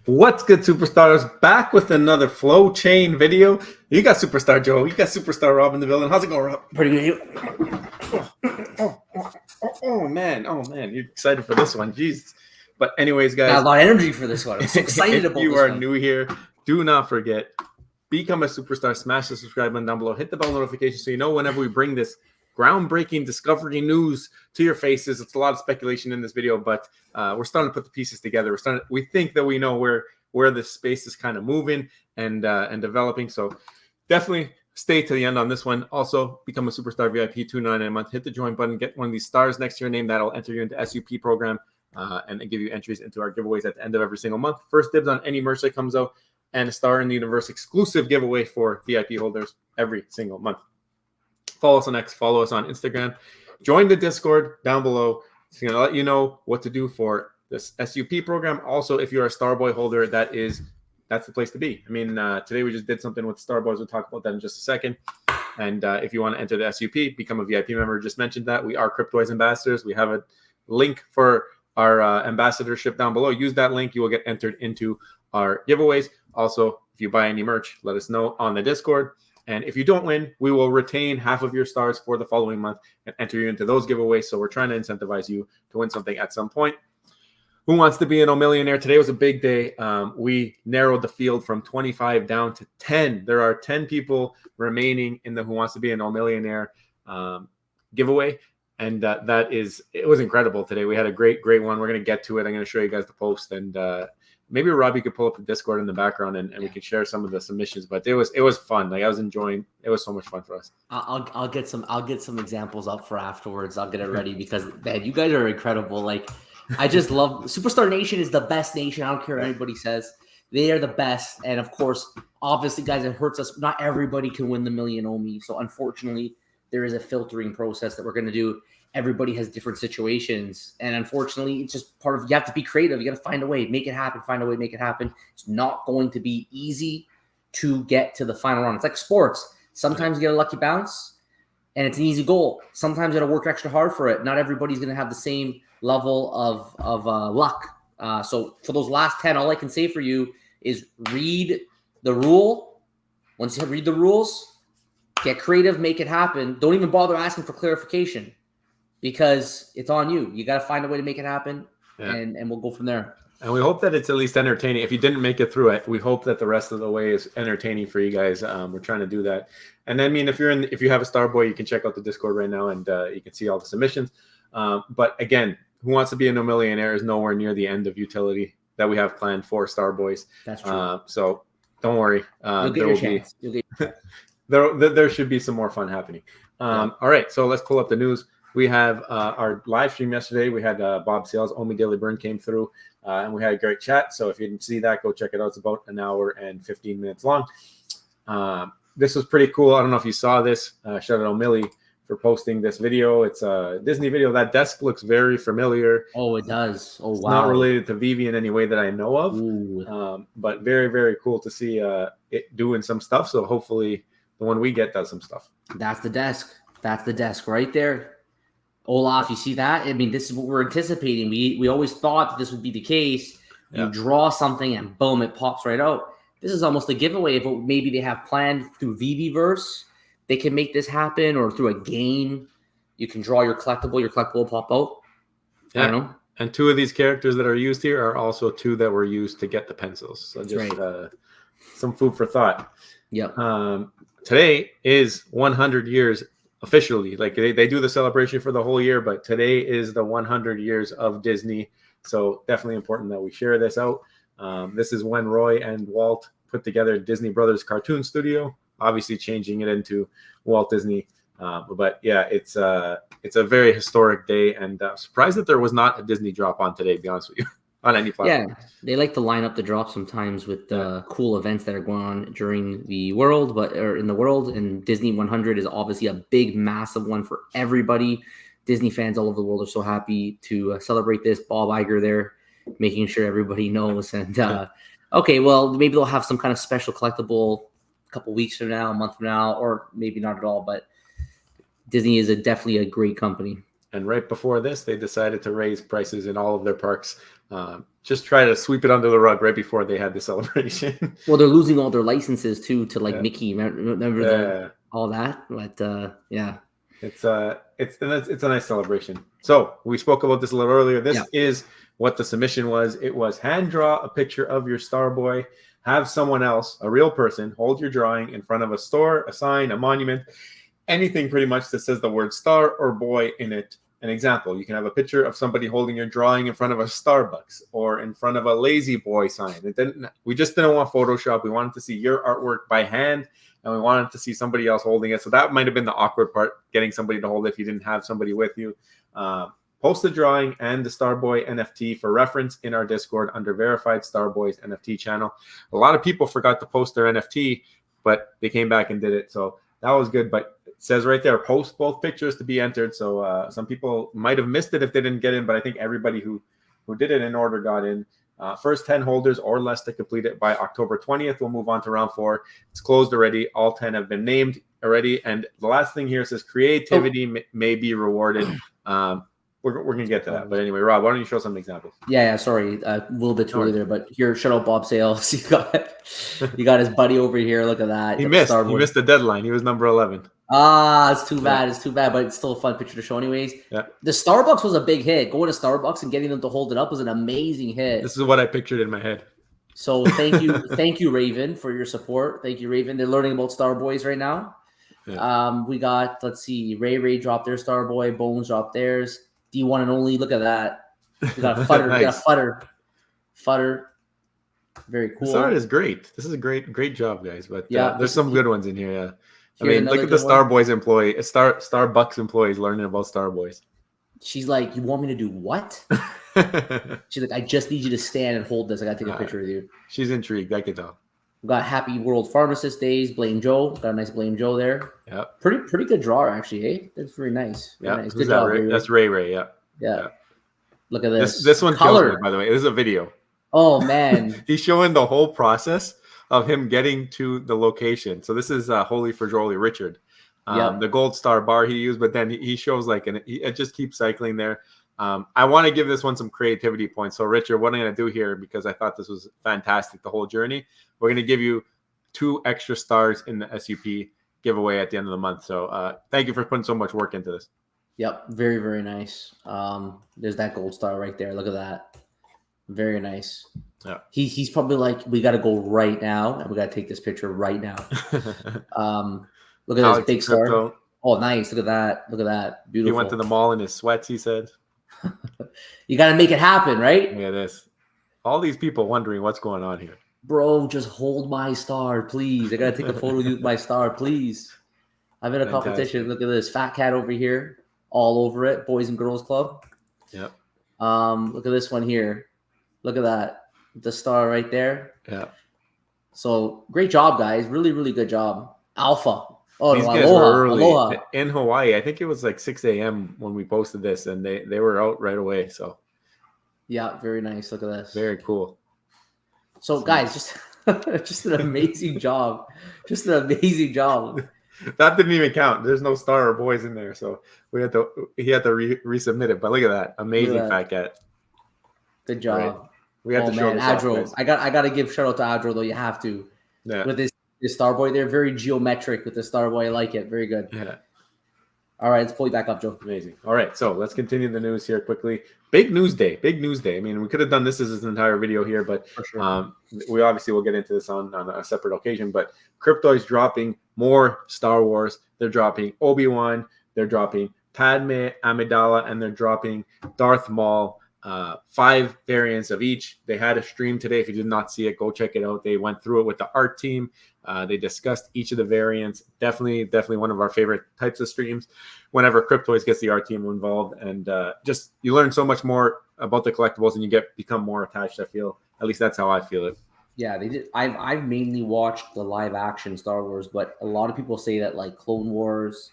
What's good, superstars? Back with another flow chain video. You got Superstar Joe. You got Superstar Rob in the building. How's it going, Rob? Pretty good. Oh man. You're excited for this one. Jesus. But anyways, guys. Got a lot of energy for this one. I'm so excited about this one. If you are new here, do not forget, become a superstar. Smash the subscribe button down below. Hit the bell notification so you know whenever we bring this groundbreaking discovery news to your faces. It's a lot of speculation in this video, but we're starting to put the pieces together. We think that we know where this space is kind of moving and developing. So definitely stay to the end on this one. Also, become a superstar VIP $2.99 a month. Hit the join button. Get one of these stars next to your name. That'll enter you into SUP program and give you entries into our giveaways at the end of every single month. First dibs on any merch that comes out, and a Star in the Universe exclusive giveaway for VIP holders every single month. Follow us on X, follow us on Instagram. Join the Discord down below. It's going to let you know what to do for this SUP program. Also, if you're a Starboy holder, that's the place to be. I mean, today we just did something with Starboys. We'll talk about that in just a second. And if you want to enter the SUP, become a VIP member. Just mentioned that. We are Cryptoids ambassadors. We have a link for our ambassadorship down below. Use that link. You will get entered into our giveaways. Also, if you buy any merch, let us know on the Discord. And if you don't win, we will retain half of your stars for the following month and enter you into those giveaways. So we're trying to incentivize you to win something at some point. Who wants to be an millionaire? Today was a big day. We narrowed the field from 25 down to 10. There are 10 people remaining in the Who Wants to Be an millionaire giveaway. And it was incredible today. We had a great one. We're going to get to it. I'm going to show you guys the post, and maybe Robbie could pull up the Discord in the background and we could share some of the submissions. But it was fun. Like, I was enjoying. It was so much fun for us. I'll get some examples up for afterwards. I'll get it ready because, man, you guys are incredible. Like, I just love Superstar Nation is the best nation. I don't care what anybody says. They are the best. And of course, obviously, guys, it hurts us. Not everybody can win the million Omie. So unfortunately, there is a filtering process that we're going to do. Everybody has different situations. And unfortunately, it's just part of, you have to be creative. You got to find a way, make it happen, find a way, make it happen. It's not going to be easy to get to the final round. It's like sports. Sometimes you get a lucky bounce and it's an easy goal. Sometimes you got to work extra hard for it. Not everybody's going to have the same level of luck. So for those last 10, all I can say for you is read the rule. Once you read the rules, get creative, make it happen. Don't even bother asking for clarification because it's on you. You got to find a way to make it happen, and we'll go from there. And we hope that it's at least entertaining. If you didn't make it through it, we hope that the rest of the way is entertaining for you guys. We're trying to do that. And I mean, if you have a Starboy, you can check out the Discord right now, and you can see all the submissions. But again, Who Wants to Be a millionaire is nowhere near the end of utility that we have planned for Starboys. That's true. So don't worry. You'll get your chance. There should be some more fun happening. All right, so let's pull up the news. We have our live stream yesterday. We had Bob Sales, Omie Daily Burn came through, and we had a great chat. So if you didn't see that, go check it out. It's about an hour and 15 minutes long. This was pretty cool. I don't know if you saw this. Shout out to Millie for posting this video. It's a Disney video. That desk looks very familiar. Oh, it does. Oh, it's wow. not related to Veve in any way that I know of, but very, very cool to see it doing some stuff. So hopefully the one we get does some stuff. That's the desk. That's the desk right there. Olaf, you see that? I mean, this is what we're anticipating. We always thought that this would be the case. You draw something and boom, it pops right out. This is almost a giveaway of what maybe they have planned through Veveverse. They can make this happen, or through a game. You can draw your collectible will pop out. Yeah. I don't know. And two of these characters that are used here are also two that were used to get the pencils. So just some food for thought. Yep. Today is 100 years officially. Like they do the celebration for the whole year, but today is the 100 years of Disney. So definitely important that we share this out. This is when Roy and Walt put together Disney Brothers Cartoon Studio, obviously changing it into Walt Disney. But yeah, it's a very historic day, and I'm surprised that there was not a Disney drop on today, to be honest with you, on any platform. Yeah, they like to line up the drop sometimes with cool events that are going on during the world, or in the world. And Disney 100 is obviously a big, massive one for everybody. Disney fans all over the world are so happy to celebrate this. Bob Iger there, making sure everybody knows. And okay, well, maybe they'll have some kind of special collectible a couple weeks from now, a month from now, or maybe not at all. But Disney is definitely a great company. And right before this, they decided to raise prices in all of their parks. just try to sweep it under the rug right before they had the celebration. Well, they're losing all their licenses too to like Mickey. Remember Yeah. all that? But yeah. It's a nice celebration. So we spoke about this a little earlier. This is what the submission was. It was hand draw a picture of your star boy, have someone else, a real person, hold your drawing in front of a store, a sign, a monument, anything pretty much that says the word star or boy in it. An example, you can have a picture of somebody holding your drawing in front of a Starbucks or in front of a Lazy Boy sign. We just didn't want Photoshop. We wanted to see your artwork by hand, and we wanted to see somebody else holding it. So that might have been the awkward part, getting somebody to hold it if you didn't have somebody with you. Post the drawing and the Starboy NFT for reference in our Discord under Verified Starboys NFT channel. A lot of people forgot to post their NFT, but they came back and did it. So that was good. But it says right there, post both pictures to be entered. So some people might have missed it if they didn't get in, but I think everybody who did it in order got in. First 10 holders or less to complete it by October 20th. We'll move on to round 4. It's closed already. All 10 have been named already. And the last thing here says creativity may be rewarded. We're going to get to that. But anyway, Rob, why don't you show some examples? Yeah, sorry. A little bit too early there, but here, shout out Bob Sales. You got his buddy over here. Look at that. He missed the deadline. He was number 11. It's too bad. It's too bad, but it's still a fun picture to show anyways. Yeah. The Starbucks was a big hit. Going to Starbucks and getting them to hold it up was an amazing hit. This is what I pictured in my head. So thank you. Thank you, Raven, for your support. Thank you, Raven. They're learning about Starboys right now. Yeah. We got, let's see, Ray dropped their Starboy. Bones dropped theirs. D1 and only. Look at that. We got Futter. Nice. We got Futter. Very cool. This art is great. This is a great job, guys. But there's some good ones in here. Yeah. I mean, look at the Starboys employee, Starbucks employees learning about Starboys. She's like, "You want me to do what?" She's like, "I just need you to stand and hold this. I got to take a picture with you." She's intrigued. I can tell. We got Happy World Pharmacist Days. Blame Joe. Got a nice Blame Joe there. Yeah. Pretty good draw, actually. Eh? That's very nice. Very nice. Good job. Ray? That's Ray. Yeah. Look at this. This one kills me, by the way. This is a video. Oh man. He's showing the whole process of him getting to the location. So this is Holy for Jolie Richard. The gold star bar he used, but then he shows it just keeps cycling there. I want to give this one some creativity points. So Richard, what I'm going to do here, because I thought this was fantastic, the whole journey, we're going to give you 2 extra stars in the SUP giveaway at the end of the month. So thank you for putting so much work into this. Yep. Very, very nice. There's that gold star right there. Look at that. Very nice. Yeah. He's probably like, we got to go right now, and we got to take this picture right now. Look at this big star. Crypto. Oh, nice. Look at that. Look at that. Beautiful. He went to the mall in his sweats, he said. You got to make it happen, right? Look at this. All these people wondering what's going on here. Bro, just hold my star, please. I got to take a photo with my star, please. I'm in a competition. Look at this. Fat cat over here. All over it. Boys and Girls Club. Yep. Look at this one here. Look at that. The star right there. Yeah. So great job, guys. Really, really good job. Alpha. Oh, these guys were early in Hawaii. I think it was like 6 a.m. when we posted this, and they were out right away. So yeah, very nice. Look at this. Very cool. So guys, just an amazing job. Just an amazing job. That didn't even count. There's no star or boys in there, so he had to resubmit it. But look at that, amazing fat cat. Good job. Right. We have to show Adro. I got to give shout out to Adro though. You have to. Yeah. With this Starboy, they're very geometric with the Starboy. I like it. Very good. Yeah. All right, let's pull you back up, Joe. Amazing. All right, so let's continue the news here quickly. Big news day. Big news day. I mean, we could have done this as an entire video here, but we obviously will get into this on a separate occasion. But crypto is dropping more Star Wars. They're dropping Obi-Wan. They're dropping Padme Amidala, and they're dropping Darth Maul. 5 variants of each. They had a stream today. If you did not see it, go check it out. They went through it with the art team. They discussed each of the variants. Definitely one of our favorite types of streams whenever Cryptoys gets the art team involved. And just you learn so much more about the collectibles and you become more attached. I feel, at least that's how I feel it. Yeah, they did. I've mainly watched the live action Star Wars, but a lot of people say that like Clone Wars,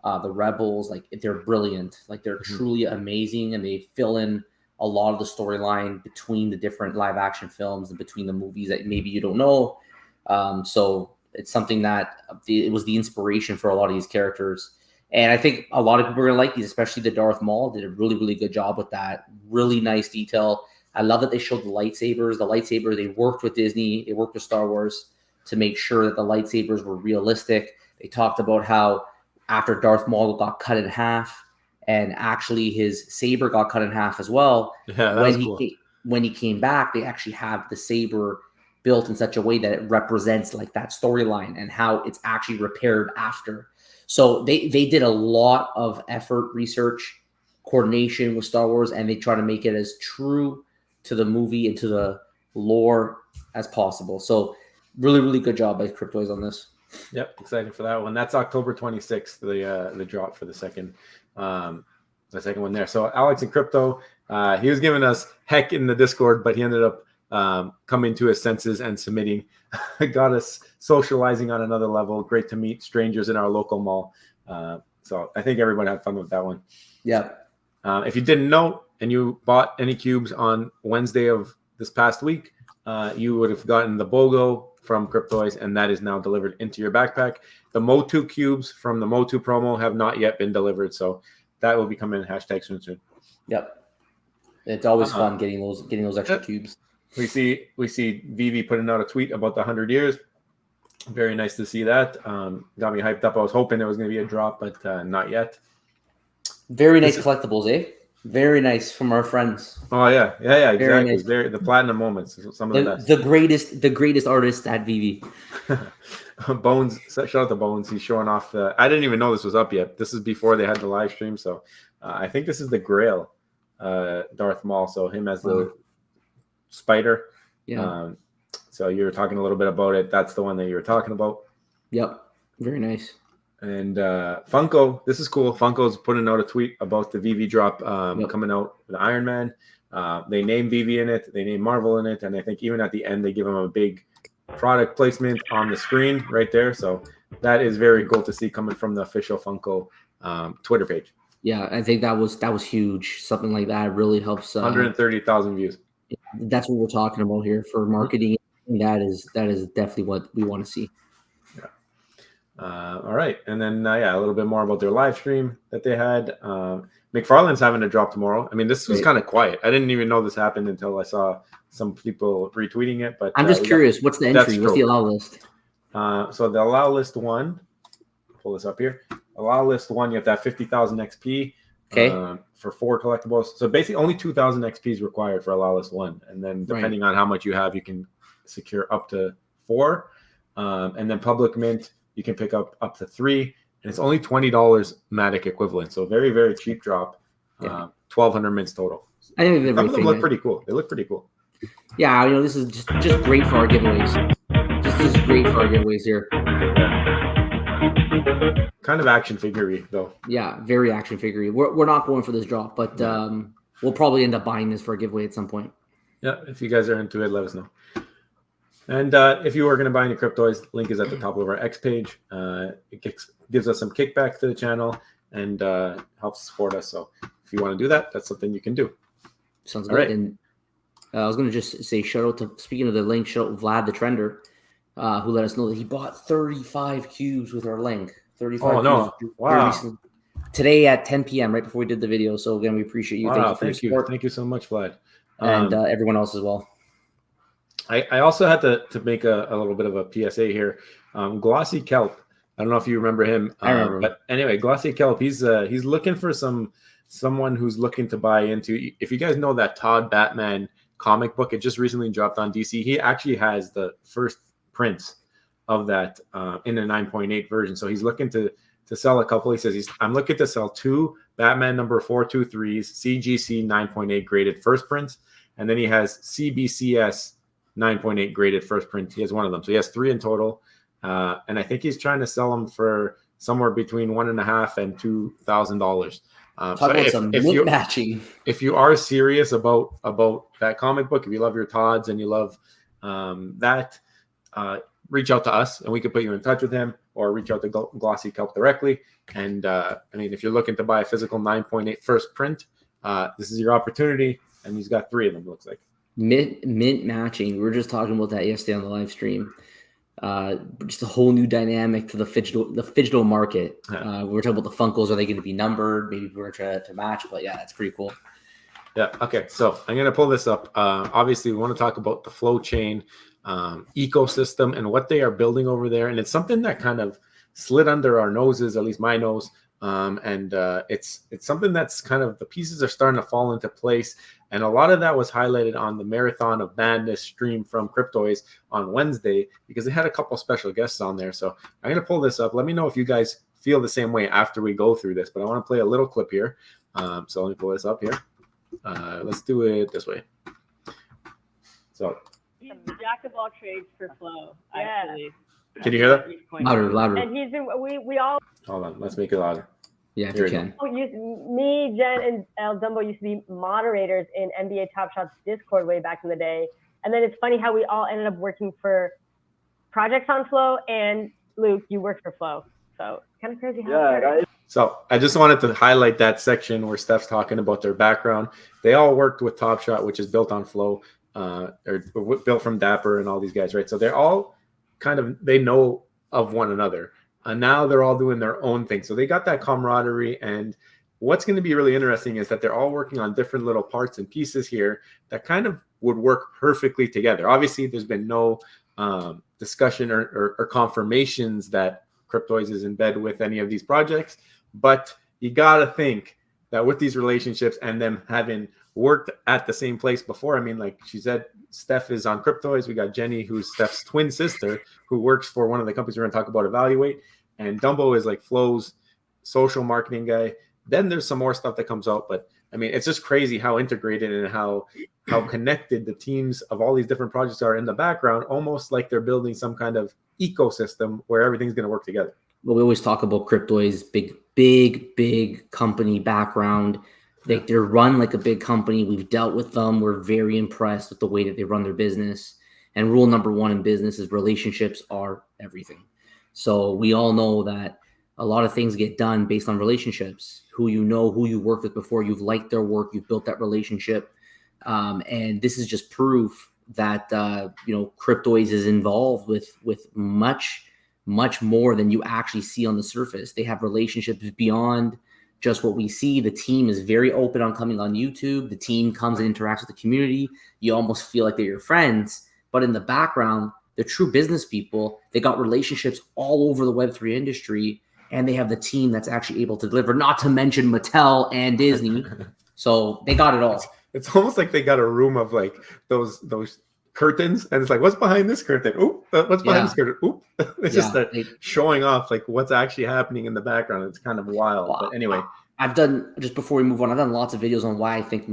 the Rebels, like they're brilliant. Like they're truly amazing, and they fill in a lot of the storyline between the different live action films and between the movies that maybe you don't know. So it's something that it was the inspiration for a lot of these characters. And I think a lot of people are going to like these, especially the Darth Maul did a really, really good job with that. Really nice detail. I love that they showed the lightsabers. The lightsaber, they worked with Disney, they worked with Star Wars to make sure that the lightsabers were realistic. They talked about how after Darth Maul got cut in half, and actually his saber got cut in half as well. Yeah, that was cool. When he came back, they actually have the saber built in such a way that it represents like that storyline and how it's actually repaired after. So they did a lot of effort, research, coordination with Star Wars, and they try to make it as true to the movie and to the lore as possible. So really, really good job by Cryptoys on this. Yep, excited for that one. That's October 26th, the drop for the second one there. So Alex and Crypto, he was giving us heck in the Discord, but he ended up coming to his senses and submitting. Got us socializing on another level. Great to meet strangers in our local mall. So I think everyone had fun with that one. Yeah. If you didn't know and you bought any cubes on Wednesday of this past week, you would have gotten the BOGO from Cryptoys, and that is now delivered into your backpack. The Motu cubes from the Motu promo have not yet been delivered, so that will be coming in #soon. Yep. It's always fun getting those extra cubes. We see Veve putting out a tweet about the 100 years. Very nice to see that. Got me hyped up. I was hoping it was going to be a drop, but not yet. Very nice collectibles, eh? Very nice from our friends. Oh yeah, exactly. Nice. The platinum moments, some of the best. The greatest artist at Veve. Bones, shout out to Bones. He's showing off. I didn't even know this was up yet. This is before they had the live stream, so I think this is the Grail, Darth Maul. So him as the spider. Yeah. So you were talking a little bit about it. That's the one that you were talking about. Yep. Very nice. And Funko, this is cool. Funko's putting out a tweet about the Veve drop coming out with Iron Man. They name Veve in it. They name Marvel in it. And I think even at the end, they give them a big product placement on the screen right there. So that is very cool to see coming from the official Funko Twitter page. Yeah, I think that was huge. Something like that really helps. 130,000 views. That's what we're talking about here for marketing. That is definitely what we want to see. All right. And then, a little bit more about their live stream that they had. McFarlane's having a drop tomorrow. I mean, this was kind of quiet. I didn't even know this happened until I saw some people retweeting it. But I'm just curious. What's the entry? What's the allow list? So the allow list one, pull this up here. Allow list one, you have to have 50,000 XP for 4 collectibles. So basically only 2,000 XP is required for allow list one. And then depending on how much you have, you can secure up to 4. And then public mint, you can pick up to 3, and it's only $20 Matic equivalent. So very, very cheap drop. 1,200 mints total. I think some of them look pretty cool. They look pretty cool. Yeah, this is just great for our giveaways. Just great for our giveaways here. Kind of action figure-y, though. Yeah, very action figure-y. We're not going for this drop, but we'll probably end up buying this for a giveaway at some point. Yeah, if you guys are into it, let us know. And if you are going to buy any Cryptoys, link is at the top of our X page. It gives us some kickback to the channel and helps support us. So if you want to do that, that's something you can do. Sounds good. Right. And I was going to just say, shout out to, speaking of the link, shout out Vlad the Trender, who let us know that he bought 35 cubes with our link. 35 cubes. No. Wow. Today at 10 p.m., right before we did the video. So again, we appreciate you. Wow, thank you. Thank you so much, Vlad. And everyone else as well. I also had to make a little bit of a PSA here. Glossy Kelp. I don't know if you remember him. I remember. But anyway, Glossy Kelp, he's looking for someone who's looking to buy into. If you guys know that Todd Batman comic book, it just recently dropped on DC. He actually has the first prints of that in a 9.8 version. So he's looking to sell a couple. He says I'm looking to sell 2 Batman number 423s, CGC 9.8 graded first prints, and then he has CBCS 9.8 graded first print. He has one of them. So he has 3 in total. And I think he's trying to sell them for somewhere between $1,500 and $2,000. Talk about some mint matching. If you are serious about that comic book, if you love your Todds and you love that, reach out to us and we can put you in touch with him, or reach out to Glossy Kelp directly. And if you're looking to buy a physical 9.8 first print, this is your opportunity. And he's got 3 of them, looks like. Mint matching. We were just talking about that yesterday on the live stream. Just a whole new dynamic to the digital market. We were talking about the Funkos. Are they going to be numbered? Maybe we're going to try to match. But yeah, that's pretty cool. Yeah. Okay. So I'm going to pull this up. Obviously, we want to talk about the flow chain ecosystem and what they are building over there. And it's something that kind of slid under our noses, at least my nose. And it's something that's kind of, the pieces are starting to fall into place. And a lot of that was highlighted on the Marathon of Madness stream from Cryptoys on Wednesday, because they had a couple special guests on there. So I'm going to pull this up. Let me know if you guys feel the same way after we go through this. But I want to play a little clip here. So let me pull this up here. Let's do it this way. So he's the jack of all trades for flow. Actually, can you hear that? Louder. And he's been, we all. Hold on, let's make it louder. Yeah, if you can. Me, Jen, and El Dumbo used to be moderators in NBA Top Shots Discord way back in the day. And then it's funny how we all ended up working for projects on Flow. And Luke, you worked for Flow, so kind of crazy how. So I just wanted to highlight that section where Steph's talking about their background. They all worked with Top Shot, which is built on Flow, or built from Dapper and all these guys, right? So they're all they know of one another. And now they're all doing their own thing. So they got that camaraderie. And what's going to be really interesting is that they're all working on different little parts and pieces here that kind of would work perfectly together. Obviously, there's been no discussion or confirmations that Cryptoys is in bed with any of these projects. But you got to think that with these relationships and them having worked at the same place before, I mean, like she said, Steph is on Cryptoys. We got Jenny, who's Steph's twin sister, who works for one of the companies we're going to talk about, Evaluate. And Dumbo is like Flow's social marketing guy. Then there's some more stuff that comes out. But I mean, it's just crazy how integrated and how connected the teams of all these different projects are in the background, almost like they're building some kind of ecosystem where everything's going to work together. Well, we always talk about Cryptoys, big company background. They're run like a big company. We've dealt with them. We're very impressed with the way that they run their business. And rule number one in business is relationships are everything. So we all know that a lot of things get done based on relationships. Who you know, who you worked with before, you've liked their work, you've built that relationship. And this is just proof that Cryptoys is involved with much more than you actually see on the surface. They have relationships beyond just what we see. The team is very open on coming on YouTube. The team comes and interacts with the community. You almost feel like they're your friends, but in the background, they're true business people. They got relationships all over the Web3 industry, and they have the team that's actually able to deliver, not to mention Mattel and Disney. So they got it all. It's almost like they got a room of like those curtains, and it's like, what's behind this curtain? Oop, what's behind this curtain? Oop. It's just showing off like what's actually happening in the background. It's kind of wild. Wow. But anyway, I've done, just before we move on, I've done lots of videos on why I think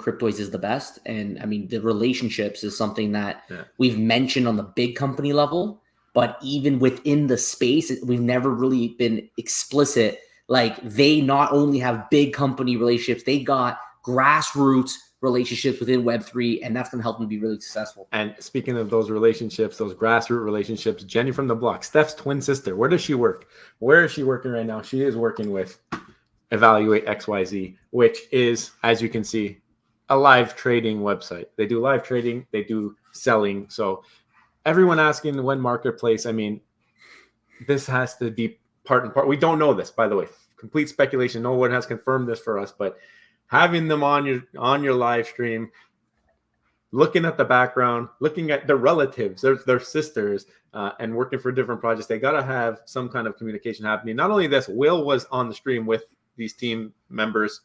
Cryptoys is the best. And I mean, the relationships is something that we've mentioned on the big company level, but even within the space, we've never really been explicit. Like, they not only have big company relationships, they got grassroots relationships within Web3, and that's going to help them be really successful. And speaking of those relationships, those grassroots relationships, Jenny from the block, Steph's twin sister, where does she work? Where is she working right now? She is working with Evaluate XYZ, which is, as you can see, a live trading website. They do live trading, they do selling. So everyone asking when marketplace, I mean, this has to be part and part. We don't know this, by the way, complete speculation. No one has confirmed this for us, but having them on your live stream, looking at the background, looking at their relatives, their sisters, and working for different projects, they got to have some kind of communication happening. Not only this, Will was on the stream with these team members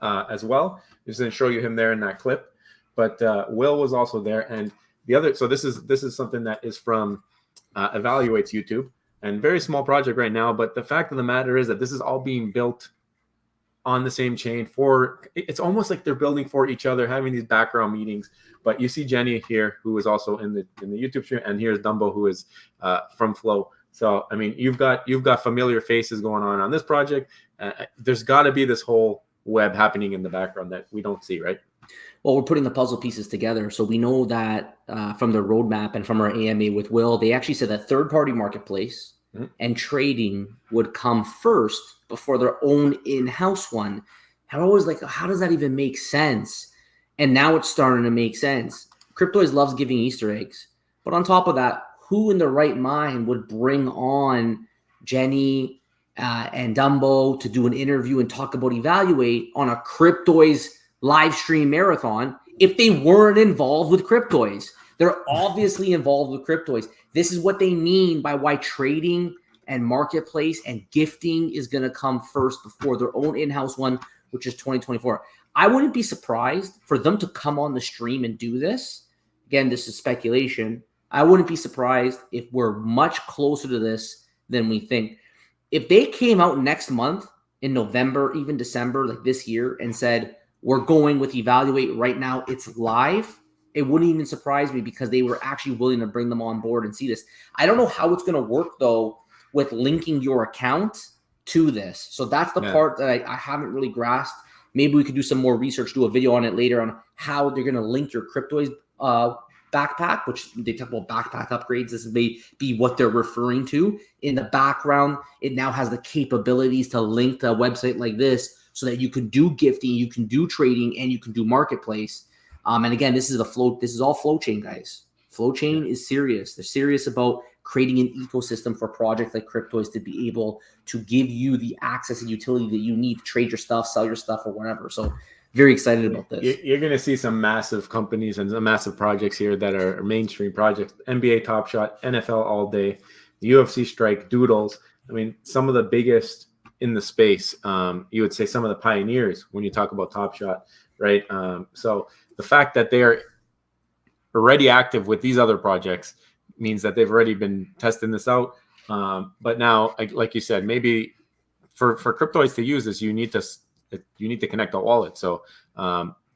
as well. Just going to show you him there in that clip, but Will was also there. And the other, so this is something that is from Evaluate's YouTube, and very small project right now. But the fact of the matter is that this is all being built on the same chain. It's almost like they're building for each other, having these background meetings. But you see Jenny here, who is also in the YouTube stream, and here's Dumbo, who is from Flow. So I mean, you've got familiar faces going on this project. There's got to be this whole web happening in the background that we don't see, right? Well, we're putting the puzzle pieces together. So we know that from the roadmap and from our AMA with Will, they actually said that third-party marketplace and trading would come first before their own in-house one. And I was like, how does that even make sense? And now it's starting to make sense. Cryptoys loves giving Easter eggs. But on top of that, who in their right mind would bring on Jenny, and Dumbo to do an interview and talk about Evaluate on a Cryptoys live stream marathon if they weren't involved with Cryptoys. They're obviously involved with Cryptoys. This is what they mean by why trading and marketplace and gifting is going to come first before their own in-house one, which is 2024. I wouldn't be surprised for them to come on the stream and do this. Again, this is speculation. I wouldn't be surprised if we're much closer to this than we think. If they came out next month in November, even December, like this year, and said, we're going with Evaluate right now, it's live, it wouldn't even surprise me because they were actually willing to bring them on board and see this. I don't know how it's going to work, though, with linking your account to this. So that's the part that I haven't really grasped. Maybe we could do some more research, do a video on it later on how they're going to link your Cryptoys backpack, which they talk about backpack upgrades. This may be what they're referring to. In the background, it now has the capabilities to link to a website like this so that you can do gifting, you can do trading, and you can do marketplace. And again, this is all flow chain, guys. Flow chain is serious. They're serious about creating an ecosystem for projects like Cryptoys to be able to give you the access and utility that you need to trade your stuff, sell your stuff, or whatever. So very excited about this. You're going to see some massive companies and some massive projects here that are mainstream projects. NBA Top Shot, NFL All Day, the UFC Strike, Doodles. I mean, some of the biggest in the space. You would say some of the pioneers when you talk about Top Shot, right? So the fact that they are already active with these other projects means that they've already been testing this out. But now, like you said, maybe for Cryptoys to use this, you need to connect a wallet. So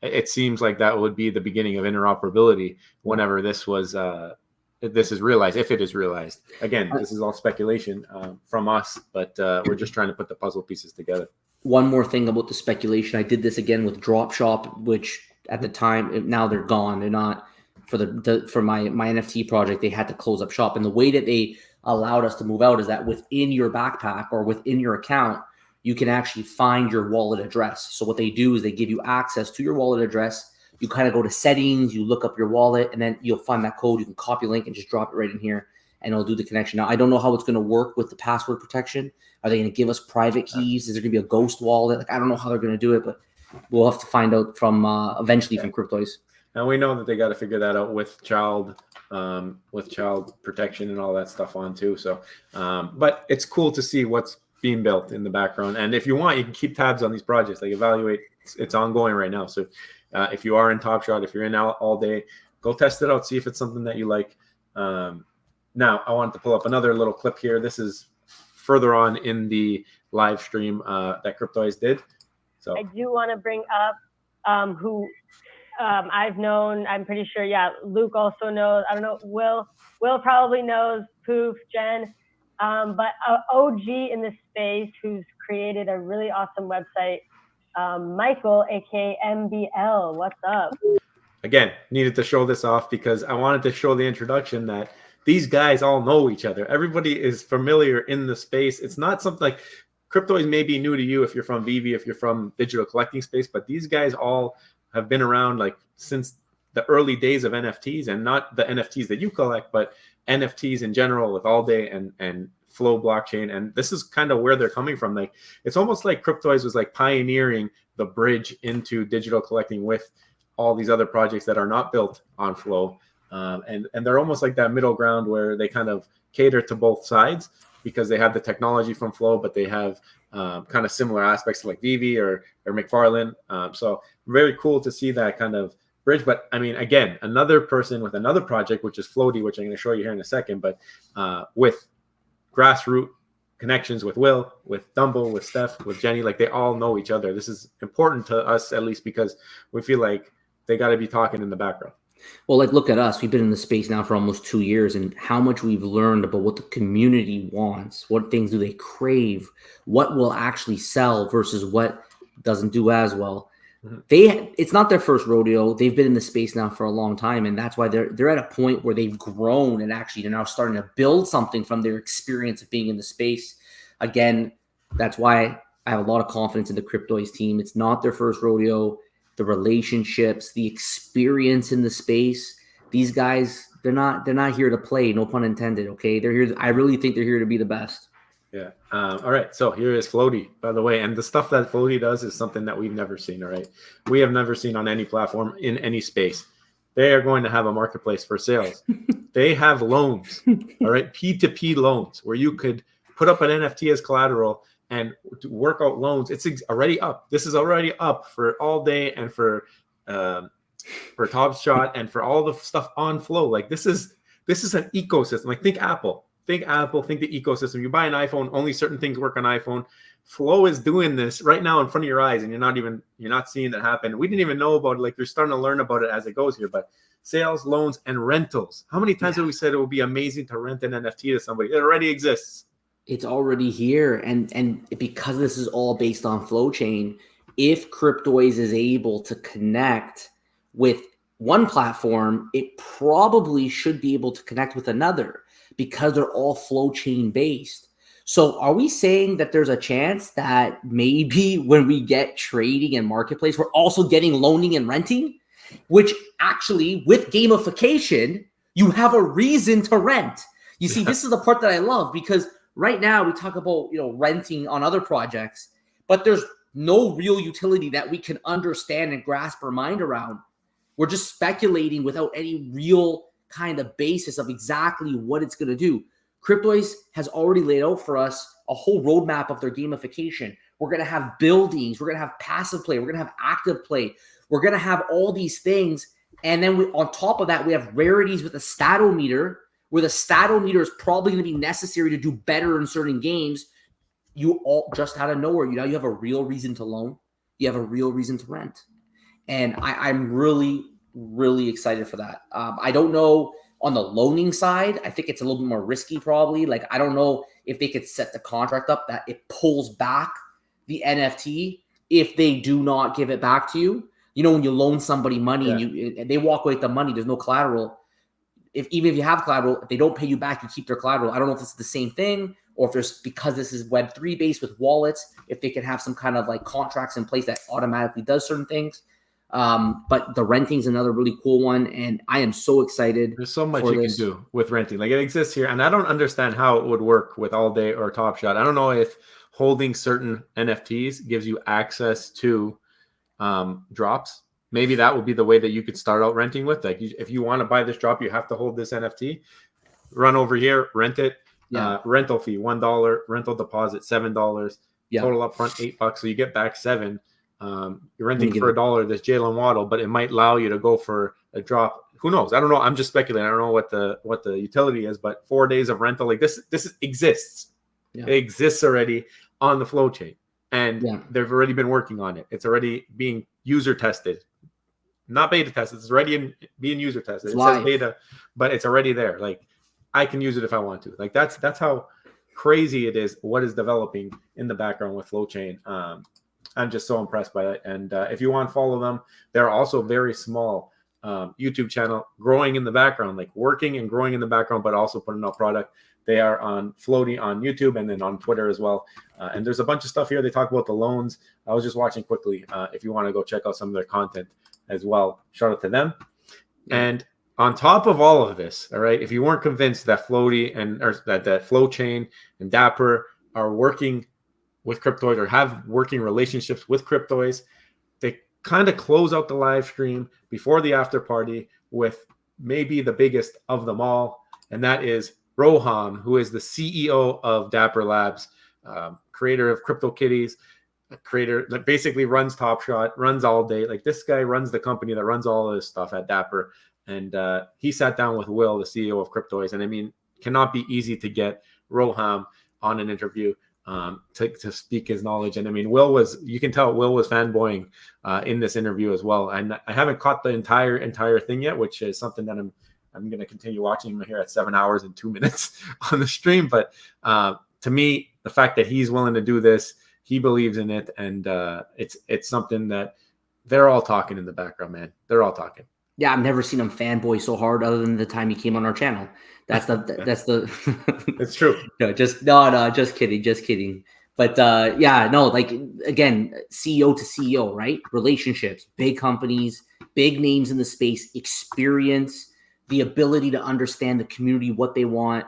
it seems like that would be the beginning of interoperability whenever this is realized, if it is realized. Again, this is all speculation from us, but we're just trying to put the puzzle pieces together. One more thing about the speculation. I did this again with Dropshop, which at the time, now they're gone. They're not for my NFT project. They had to close up shop. And the way that they allowed us to move out is that within your backpack or within your account, you can actually find your wallet address. So what they do is they give you access to your wallet address. You kind of go to settings, you look up your wallet, and then you'll find that code. You can copy link and just drop it right in here, and it'll do the connection. Now, I don't know how it's going to work with the password protection. Are they going to give us private keys? Is there going to be a ghost wallet? Like, I don't know how they're going to do it, but we'll have to find out from eventually from Cryptoys. And we know that they got to figure that out with child protection and all that stuff on too. So, but it's cool to see what's being built in the background. And if you want, you can keep tabs on these projects. Like Evaluate, it's ongoing right now. So if you are in Top Shot, if you're in All Day, go test it out. See if it's something that you like. Now, I wanted to pull up another little clip here. This is further on in the live stream that Cryptoys did. So I do want to bring up who I've known. I'm pretty sure. Yeah, Luke also knows. I don't know. Will probably knows. Poof, Jen. But OG in the space who's created a really awesome website, Michael, aka MBL. What's up? Again, needed to show this off because I wanted to show the introduction that these guys all know each other. Everybody is familiar in the space. It's not something like Cryptoys may be new to you if you're from veve, if you're from digital collecting space, but these guys all have been around like since the early days of NFTs, and not the NFTs that you collect, but NFTs in general with All Day and Flow blockchain. And this is kind of where they're coming from. Like, it's almost like Cryptoys was like pioneering the bridge into digital collecting with all these other projects that are not built on Flow. And they're almost like that middle ground where they kind of cater to both sides because they have the technology from Flow, but they have kind of similar aspects to like veve or McFarlane. So very cool to see that kind of bridge. But I mean, again, another person with another project, which is Floaty, which I'm going to show you here in a second, but with grassroots connections with Will, with Dumbo, with Steph, with Jenny, like they all know each other. This is important to us, at least, because we feel like they got to be talking in the background. Well, like, look at us. We've been in the space now for almost 2 years, and how much we've learned about what the community wants. What things do they crave? What will actually sell versus what doesn't do as well. It's not their first rodeo. They've been in the space now for a long time, and that's why they're at a point where they've grown and actually they're now starting to build something from their experience of being in the space. Again, that's why I have a lot of confidence in the Cryptoys team. It's not their first rodeo. The relationships, the experience in the space. These guys, they're not here to play. No pun intended. Okay, they're here. I really think they're here to be the best. Yeah. All right. So here is Floaty, by the way. And the stuff that Floaty does is something that we've never seen. All right. We have never seen on any platform in any space. They are going to have a marketplace for sales. They have loans. All right. P2P loans where you could put up an NFT as collateral and work out loans. It's already up. This is already up for All Day and for Top Shot and for all the stuff on Flow. Like this is an ecosystem. Like think Apple. Think Apple, think the ecosystem. You buy an iPhone, only certain things work on iPhone. Flow is doing this right now in front of your eyes, and you're not seeing that happen. We didn't even know about it. Like you're starting to learn about it as it goes here. But sales, loans, and rentals. How many times have we said it would be amazing to rent an NFT to somebody? It already exists. It's already here. And because this is all based on Flow Chain, if Cryptoids is able to connect with one platform, it probably should be able to connect with another, because they're all Flow Chain based. So are we saying that there's a chance that maybe when we get trading and marketplace, we're also getting loaning and renting, which actually with gamification, you have a reason to rent. You see, this is the part that I love, because right now we talk about, renting on other projects, but there's no real utility that we can understand and grasp our mind around. We're just speculating without any real kind of basis of exactly what it's going to do. Cryptoids has already laid out for us a whole roadmap of their gamification. We're going to have buildings. We're going to have passive play. We're going to have active play. We're going to have all these things. And then on top of that, we have rarities with a statometer, where the statometer is probably going to be necessary to do better in certain games. You all just out of nowhere, you have a real reason to loan. You have a real reason to rent. And I'm really, really excited for that. I don't know on the loaning side. I think it's a little bit more risky probably. Like, I don't know if they could set the contract up that it pulls back the NFT if they do not give it back to you. When you loan somebody money and they walk away with the money, there's no collateral. Even if you have collateral, if they don't pay you back, you keep their collateral. I don't know if it's the same thing, or if there's, because this is Web3 based with wallets, if they can have some kind of like contracts in place that automatically does certain things. But the renting is another really cool one, and I am so excited. There's so much you can do with renting. Like, it exists here, and I don't understand how it would work with All Day or Top Shot. I don't know if holding certain NFTs gives you access to drops. Maybe that would be the way that you could start out renting with. Like, if you want to buy this drop, you have to hold this NFT. Run over here, rent it. Rental fee $1, rental deposit $7, total upfront $8, so you get back $7. You're renting for $1 this Jalen Waddle, but it might allow you to go for a drop. Who knows? I don't know. I'm just speculating. I don't know what the utility is, but 4 days of rental, like this exists. It exists already on the Flow chain, and they've already been working on it. It's already being user tested, not beta tested. It's already being user tested. It says beta, but it's already there. Like, I can use it if I want to. Like, that's how crazy it is. What is developing in the background with Flow chain? I'm just so impressed by it. And if you want to follow them, they're also very small YouTube channel, growing in the background, like working and growing in the background, but also putting out product. They are on Floaty on YouTube and then on Twitter as well. And there's a bunch of stuff here. They talk about the loans. I was just watching quickly. If you want to go check out some of their content as well, shout out to them. And on top of all of this, all right, if you weren't convinced that Floaty or that Flow Chain and Dapper are working with Cryptoids or have working relationships with Cryptoids, they kind of close out the live stream before the after party with maybe the biggest of them all, and that is Rohan, who is the CEO of Dapper Labs, creator of CryptoKitties, creator that basically runs Top Shot, runs All Day. Like, this guy runs the company that runs all of this stuff at Dapper. And he sat down with Will, the CEO of Cryptoids. And I mean, cannot be easy to get Rohan on an interview to speak his knowledge. And I mean, you can tell Will was fanboying in this interview as well. And I haven't caught the entire thing yet, which is something that I'm going to continue watching him here at 7 hours and 2 minutes on the stream. But to me, the fact that he's willing to do this, he believes in it, and it's something that they're all talking in the background, man. They're all talking. Yeah, I've never seen him fanboy so hard other than the time he came on our channel. That's the It's true. No, just kidding. But like, again, CEO to CEO, right? Relationships, big companies, big names in the space, experience, the ability to understand the community, what they want.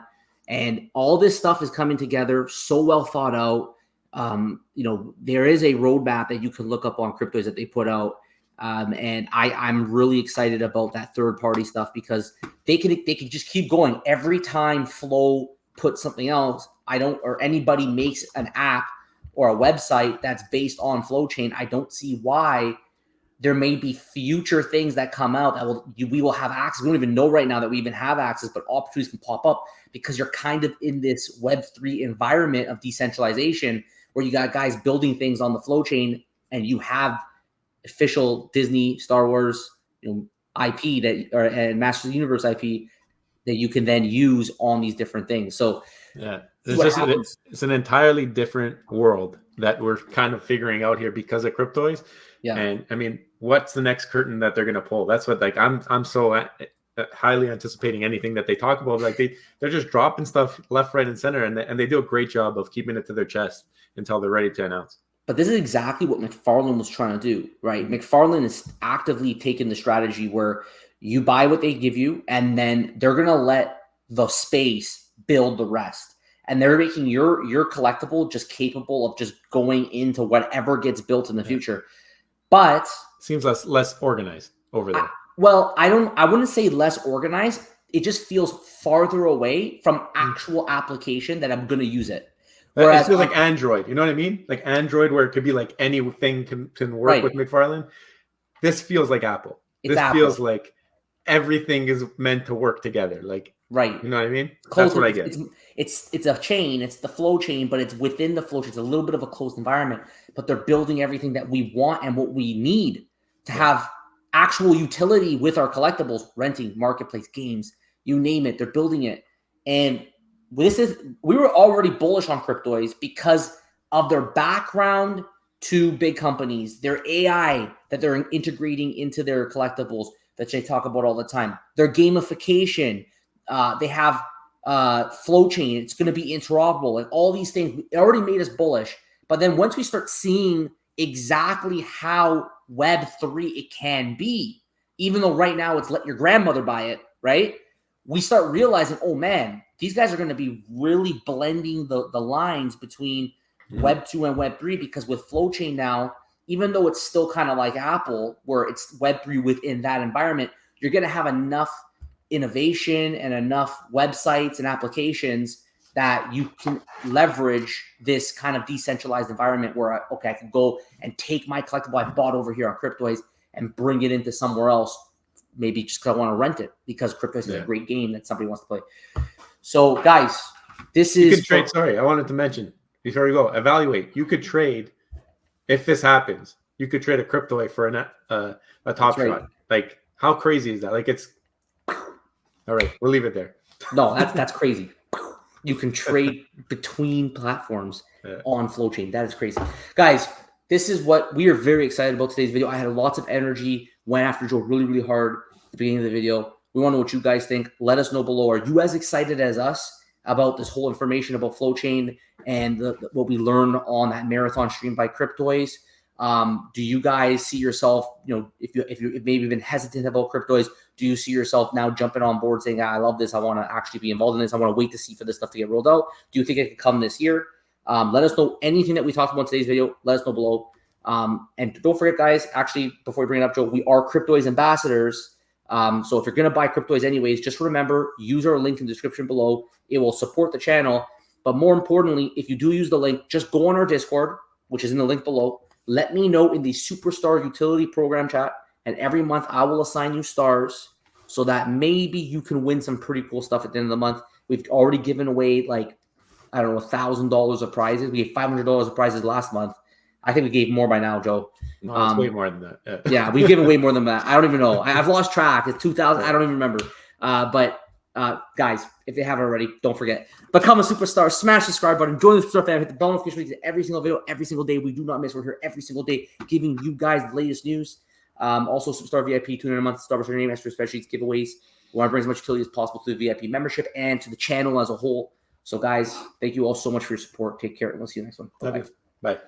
And all this stuff is coming together so well thought out. There is a roadmap that you can look up on Cryptoys that they put out. And I'm really excited about that third-party stuff because they can just keep going. Every time Flow puts something else, or anybody makes an app or a website that's based on Flow Chain, I don't see why there may be future things that come out that we will have access. We don't even know right now that we even have access, but opportunities can pop up because you're kind of in this Web3 environment of decentralization where you got guys building things on the Flow Chain and you have official Disney, Star Wars, IP and Masters of the Universe IP that you can then use on these different things. So yeah, it's an entirely different world that we're kind of figuring out here because of Cryptoys. Yeah, and I mean, what's the next curtain that they're going to pull? That's what I'm so highly anticipating anything that they talk about. Like they're just dropping stuff left, right, and center, and they do a great job of keeping it to their chest until they're ready to announce. But this is exactly what McFarlane was trying to do, right? McFarlane is actively taking the strategy where you buy what they give you, and then they're going to let the space build the rest. And they're making your collectible just capable of just going into whatever gets built in the future. But seems less organized over there. I wouldn't say less organized. It just feels farther away from actual application that I'm going to use it. Whereas it feels like Android, you know what I mean? Like Android, where it could be like anything can work with McFarlane. This feels like Apple. Feels like everything is meant to work together. Like, right. You know what I mean? That's what I get. It's a chain. It's the Flow Chain, but it's within the Flow Chain. It's a little bit of a closed environment, but they're building everything that we want and what we need to have actual utility with our collectibles, renting, marketplace, games, you name it. They're building it. And we were already bullish on Cryptoys because of their background to big companies, their AI that they're integrating into their collectibles that they talk about all the time, their gamification. They have Flow Chain. It's going to be interoperable, and all these things. It already made us bullish. But then once we start seeing exactly how Web3 it can be, even though right now it's let your grandmother buy it, right? We start realizing, oh man, these guys are going to be really blending the lines between Web 2 and Web 3 because with Flow Chain now, even though it's still kind of like Apple, where it's Web 3 within that environment, you're going to have enough innovation and enough websites and applications that you can leverage this kind of decentralized environment where, I can go and take my collectible I bought over here on Cryptoys and bring it into somewhere else, maybe just because I want to rent it because Cryptoys is a great game that somebody wants to play. So, guys, this is... You could trade, sorry, I wanted to mention, before we go, evaluate. You could trade, if this happens, you could trade a Cryptoy for a Top Shot. Like, how crazy is that? Like, it's... All right, we'll leave it there. No, that's crazy. You can trade between platforms on Flow Chain. That is crazy. Guys, this is what we are very excited about today's video. I had lots of energy, went after Joe really, really hard at the beginning of the video. We want to know what you guys think. Let us know below. Are you as excited as us about this whole information about Flow Chain and what we learned on that marathon stream by Cryptoys? Do you guys see yourself, if you've maybe been hesitant about Cryptoys, do you see yourself now jumping on board saying, I love this, I want to actually be involved in this, I want to wait to see for this stuff to get rolled out? Do you think it could come this year? Let us know anything that we talked about in today's video. Let us know below. And don't forget, guys, actually, before we bring it up, Joe, we are Cryptoys ambassadors. So if you're going to buy Cryptoys anyways, just remember, use our link in the description below. It will support the channel. But more importantly, if you do use the link, just go on our Discord, which is in the link below. Let me know in the Superstar Utility Program chat. And every month, I will assign you stars so that maybe you can win some pretty cool stuff at the end of the month. We've already given away, like, I don't know, $1,000 of prizes. We gave $500 of prizes last month. I think we gave more by now, Joe. No, it's way more than that. Yeah, we've given way more than that. I don't even know. I've lost track. It's 2,000. I don't even remember. But guys, if you haven't already, don't forget. Become a superstar. Smash the subscribe button. Join the Superstar family. Hit the bell notification to every single video, every single day. We do not miss. We're here every single day giving you guys the latest news. Also, Superstar VIP, $200 a month. Starbucks your name, extra spreadsheets, giveaways. We want to bring as much utility as possible to the VIP membership and to the channel as a whole. So, guys, thank you all so much for your support. Take care, and we'll see you next one. Bye-bye. Bye.